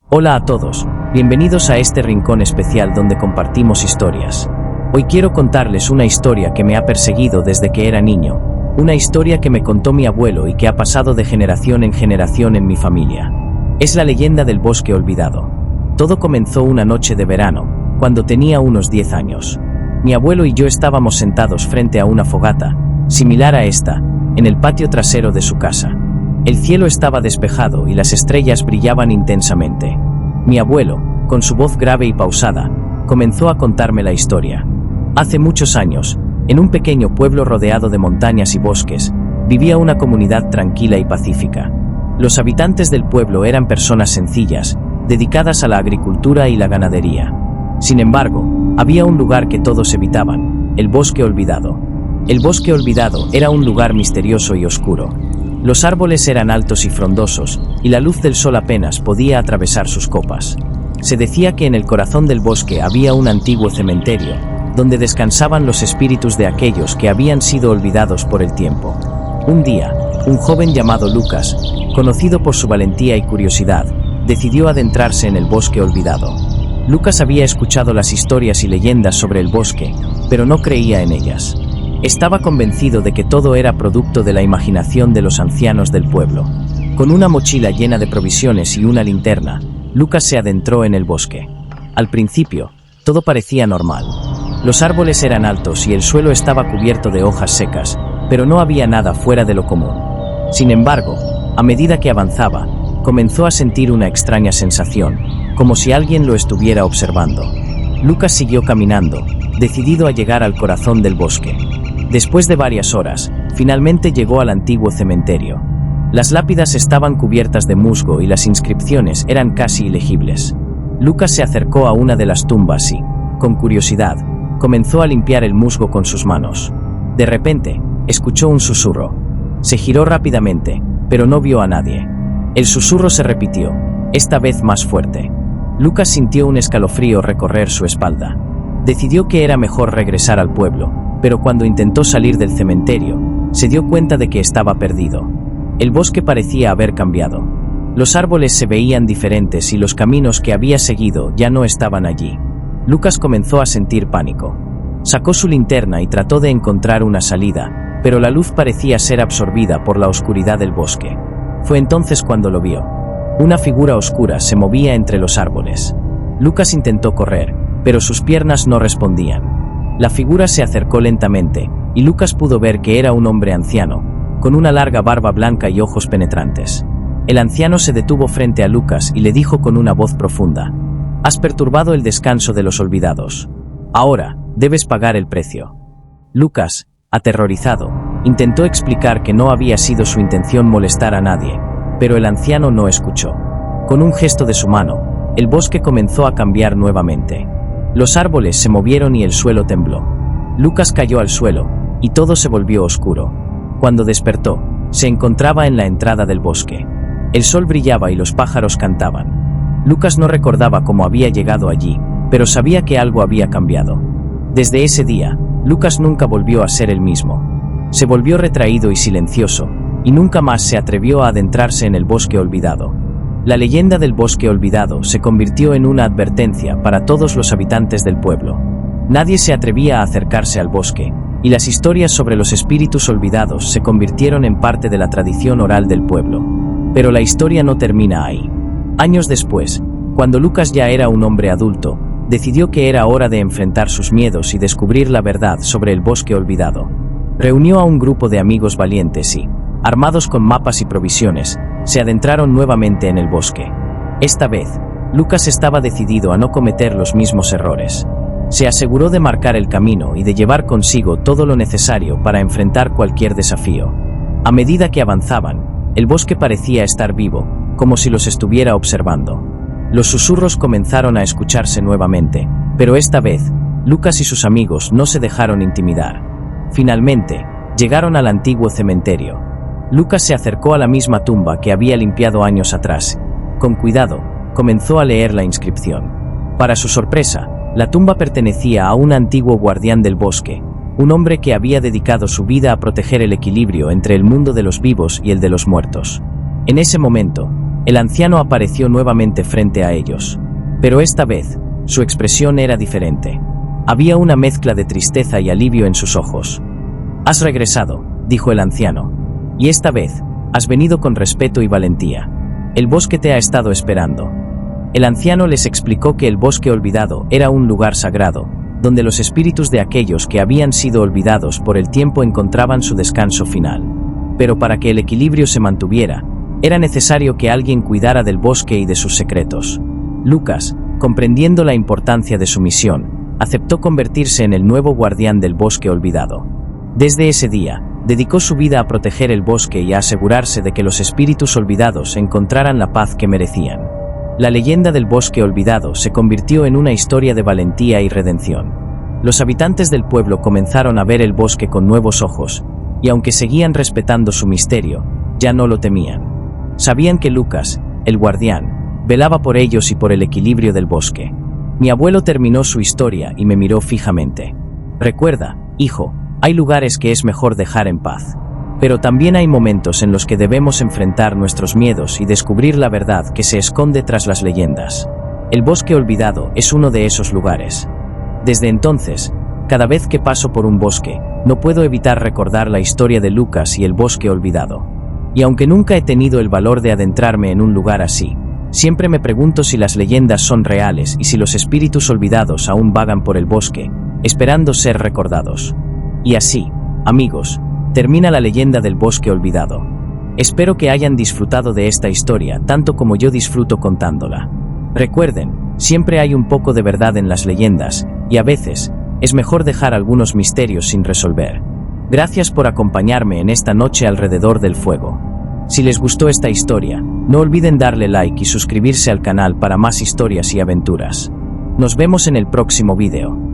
Hola a todos, bienvenidos a este rincón especial donde compartimos historias. Hoy quiero contarles una historia que me ha perseguido desde que era niño, una historia que me contó mi abuelo y que ha pasado de generación en generación en mi familia. Es la leyenda del bosque olvidado. Todo comenzó una noche de verano, cuando tenía unos 10 años. Mi abuelo y yo estábamos sentados frente a una fogata, similar a esta, en el patio trasero de su casa. El cielo estaba despejado y las estrellas brillaban intensamente. Mi abuelo, con su voz grave y pausada, comenzó a contarme la historia. Hace muchos años, en un pequeño pueblo rodeado de montañas y bosques, vivía una comunidad tranquila y pacífica. Los habitantes del pueblo eran personas sencillas, dedicadas a la agricultura y la ganadería. Sin embargo, había un lugar que todos evitaban, el bosque olvidado. El bosque olvidado era un lugar misterioso y oscuro. Los árboles eran altos y frondosos, y la luz del sol apenas podía atravesar sus copas. Se decía que en el corazón del bosque había un antiguo cementerio, donde descansaban los espíritus de aquellos que habían sido olvidados por el tiempo. Un día, un joven llamado Lucas, conocido por su valentía y curiosidad, decidió adentrarse en el bosque olvidado. Lucas había escuchado las historias y leyendas sobre el bosque, pero no creía en ellas. Estaba convencido de que todo era producto de la imaginación de los ancianos del pueblo. Con una mochila llena de provisiones y una linterna, Lucas se adentró en el bosque. Al principio, todo parecía normal. Los árboles eran altos y el suelo estaba cubierto de hojas secas, pero no había nada fuera de lo común. Sin embargo, a medida que avanzaba, comenzó a sentir una extraña sensación, como si alguien lo estuviera observando. Lucas siguió caminando, decidido a llegar al corazón del bosque. Después de varias horas, finalmente llegó al antiguo cementerio. Las lápidas estaban cubiertas de musgo y las inscripciones eran casi ilegibles. Lucas se acercó a una de las tumbas y, con curiosidad, comenzó a limpiar el musgo con sus manos. De repente, escuchó un susurro. Se giró rápidamente, pero no vio a nadie. El susurro se repitió, esta vez más fuerte. Lucas sintió un escalofrío recorrer su espalda. Decidió que era mejor regresar al pueblo, pero cuando intentó salir del cementerio, se dio cuenta de que estaba perdido. El bosque parecía haber cambiado. Los árboles se veían diferentes y los caminos que había seguido ya no estaban allí. Lucas comenzó a sentir pánico. Sacó su linterna y trató de encontrar una salida, pero la luz parecía ser absorbida por la oscuridad del bosque. Fue entonces cuando lo vio. Una figura oscura se movía entre los árboles. Lucas intentó correr, pero sus piernas no respondían. La figura se acercó lentamente, y Lucas pudo ver que era un hombre anciano, con una larga barba blanca y ojos penetrantes. El anciano se detuvo frente a Lucas y le dijo con una voz profunda: «Has perturbado el descanso de los olvidados. Ahora, debes pagar el precio». Lucas, aterrorizado, intentó explicar que no había sido su intención molestar a nadie, pero el anciano no escuchó. Con un gesto de su mano, el bosque comenzó a cambiar nuevamente. Los árboles se movieron y el suelo tembló. Lucas cayó al suelo, y todo se volvió oscuro. Cuando despertó, se encontraba en la entrada del bosque. El sol brillaba y los pájaros cantaban. Lucas no recordaba cómo había llegado allí, pero sabía que algo había cambiado. Desde ese día, Lucas nunca volvió a ser el mismo. Se volvió retraído y silencioso, y nunca más se atrevió a adentrarse en el bosque olvidado. La leyenda del bosque olvidado se convirtió en una advertencia para todos los habitantes del pueblo. Nadie se atrevía a acercarse al bosque, y las historias sobre los espíritus olvidados se convirtieron en parte de la tradición oral del pueblo. Pero la historia no termina ahí. Años después, cuando Lucas ya era un hombre adulto, decidió que era hora de enfrentar sus miedos y descubrir la verdad sobre el bosque olvidado. Reunió a un grupo de amigos valientes y, armados con mapas y provisiones, se adentraron nuevamente en el bosque. Esta vez, Lucas estaba decidido a no cometer los mismos errores. Se aseguró de marcar el camino y de llevar consigo todo lo necesario para enfrentar cualquier desafío. A medida que avanzaban, el bosque parecía estar vivo, como si los estuviera observando. Los susurros comenzaron a escucharse nuevamente, pero esta vez, Lucas y sus amigos no se dejaron intimidar. Finalmente, llegaron al antiguo cementerio. Lucas se acercó a la misma tumba que había limpiado años atrás. Con cuidado, comenzó a leer la inscripción. Para su sorpresa, la tumba pertenecía a un antiguo guardián del bosque, un hombre que había dedicado su vida a proteger el equilibrio entre el mundo de los vivos y el de los muertos. En ese momento, El anciano apareció nuevamente frente a ellos. Pero esta vez, su expresión era diferente. Había una mezcla de tristeza y alivio en sus ojos. «Has regresado», dijo el anciano. «Y esta vez, has venido con respeto y valentía. El bosque te ha estado esperando». El anciano les explicó que el bosque olvidado era un lugar sagrado, donde los espíritus de aquellos que habían sido olvidados por el tiempo encontraban su descanso final. Pero para que el equilibrio se mantuviera, era necesario que alguien cuidara del bosque y de sus secretos. Lucas, comprendiendo la importancia de su misión, aceptó convertirse en el nuevo guardián del bosque olvidado. Desde ese día, dedicó su vida a proteger el bosque y a asegurarse de que los espíritus olvidados encontraran la paz que merecían. La leyenda del bosque olvidado se convirtió en una historia de valentía y redención. Los habitantes del pueblo comenzaron a ver el bosque con nuevos ojos, y aunque seguían respetando su misterio, ya no lo temían. Sabían que Lucas, el guardián, velaba por ellos y por el equilibrio del bosque. Mi abuelo terminó su historia y me miró fijamente. «Recuerda, hijo, hay lugares que es mejor dejar en paz. Pero también hay momentos en los que debemos enfrentar nuestros miedos y descubrir la verdad que se esconde tras las leyendas. El bosque olvidado es uno de esos lugares. Desde entonces, cada vez que paso por un bosque, no puedo evitar recordar la historia de Lucas y el bosque olvidado. Y aunque nunca he tenido el valor de adentrarme en un lugar así, siempre me pregunto si las leyendas son reales y si los espíritus olvidados aún vagan por el bosque, esperando ser recordados. Y así, amigos, termina la leyenda del bosque olvidado. Espero que hayan disfrutado de esta historia tanto como yo disfruto contándola. Recuerden, siempre hay un poco de verdad en las leyendas, y a veces, es mejor dejar algunos misterios sin resolver. Gracias por acompañarme en esta noche alrededor del fuego. Si les gustó esta historia, no olviden darle like y suscribirse al canal para más historias y aventuras. Nos vemos en el próximo video.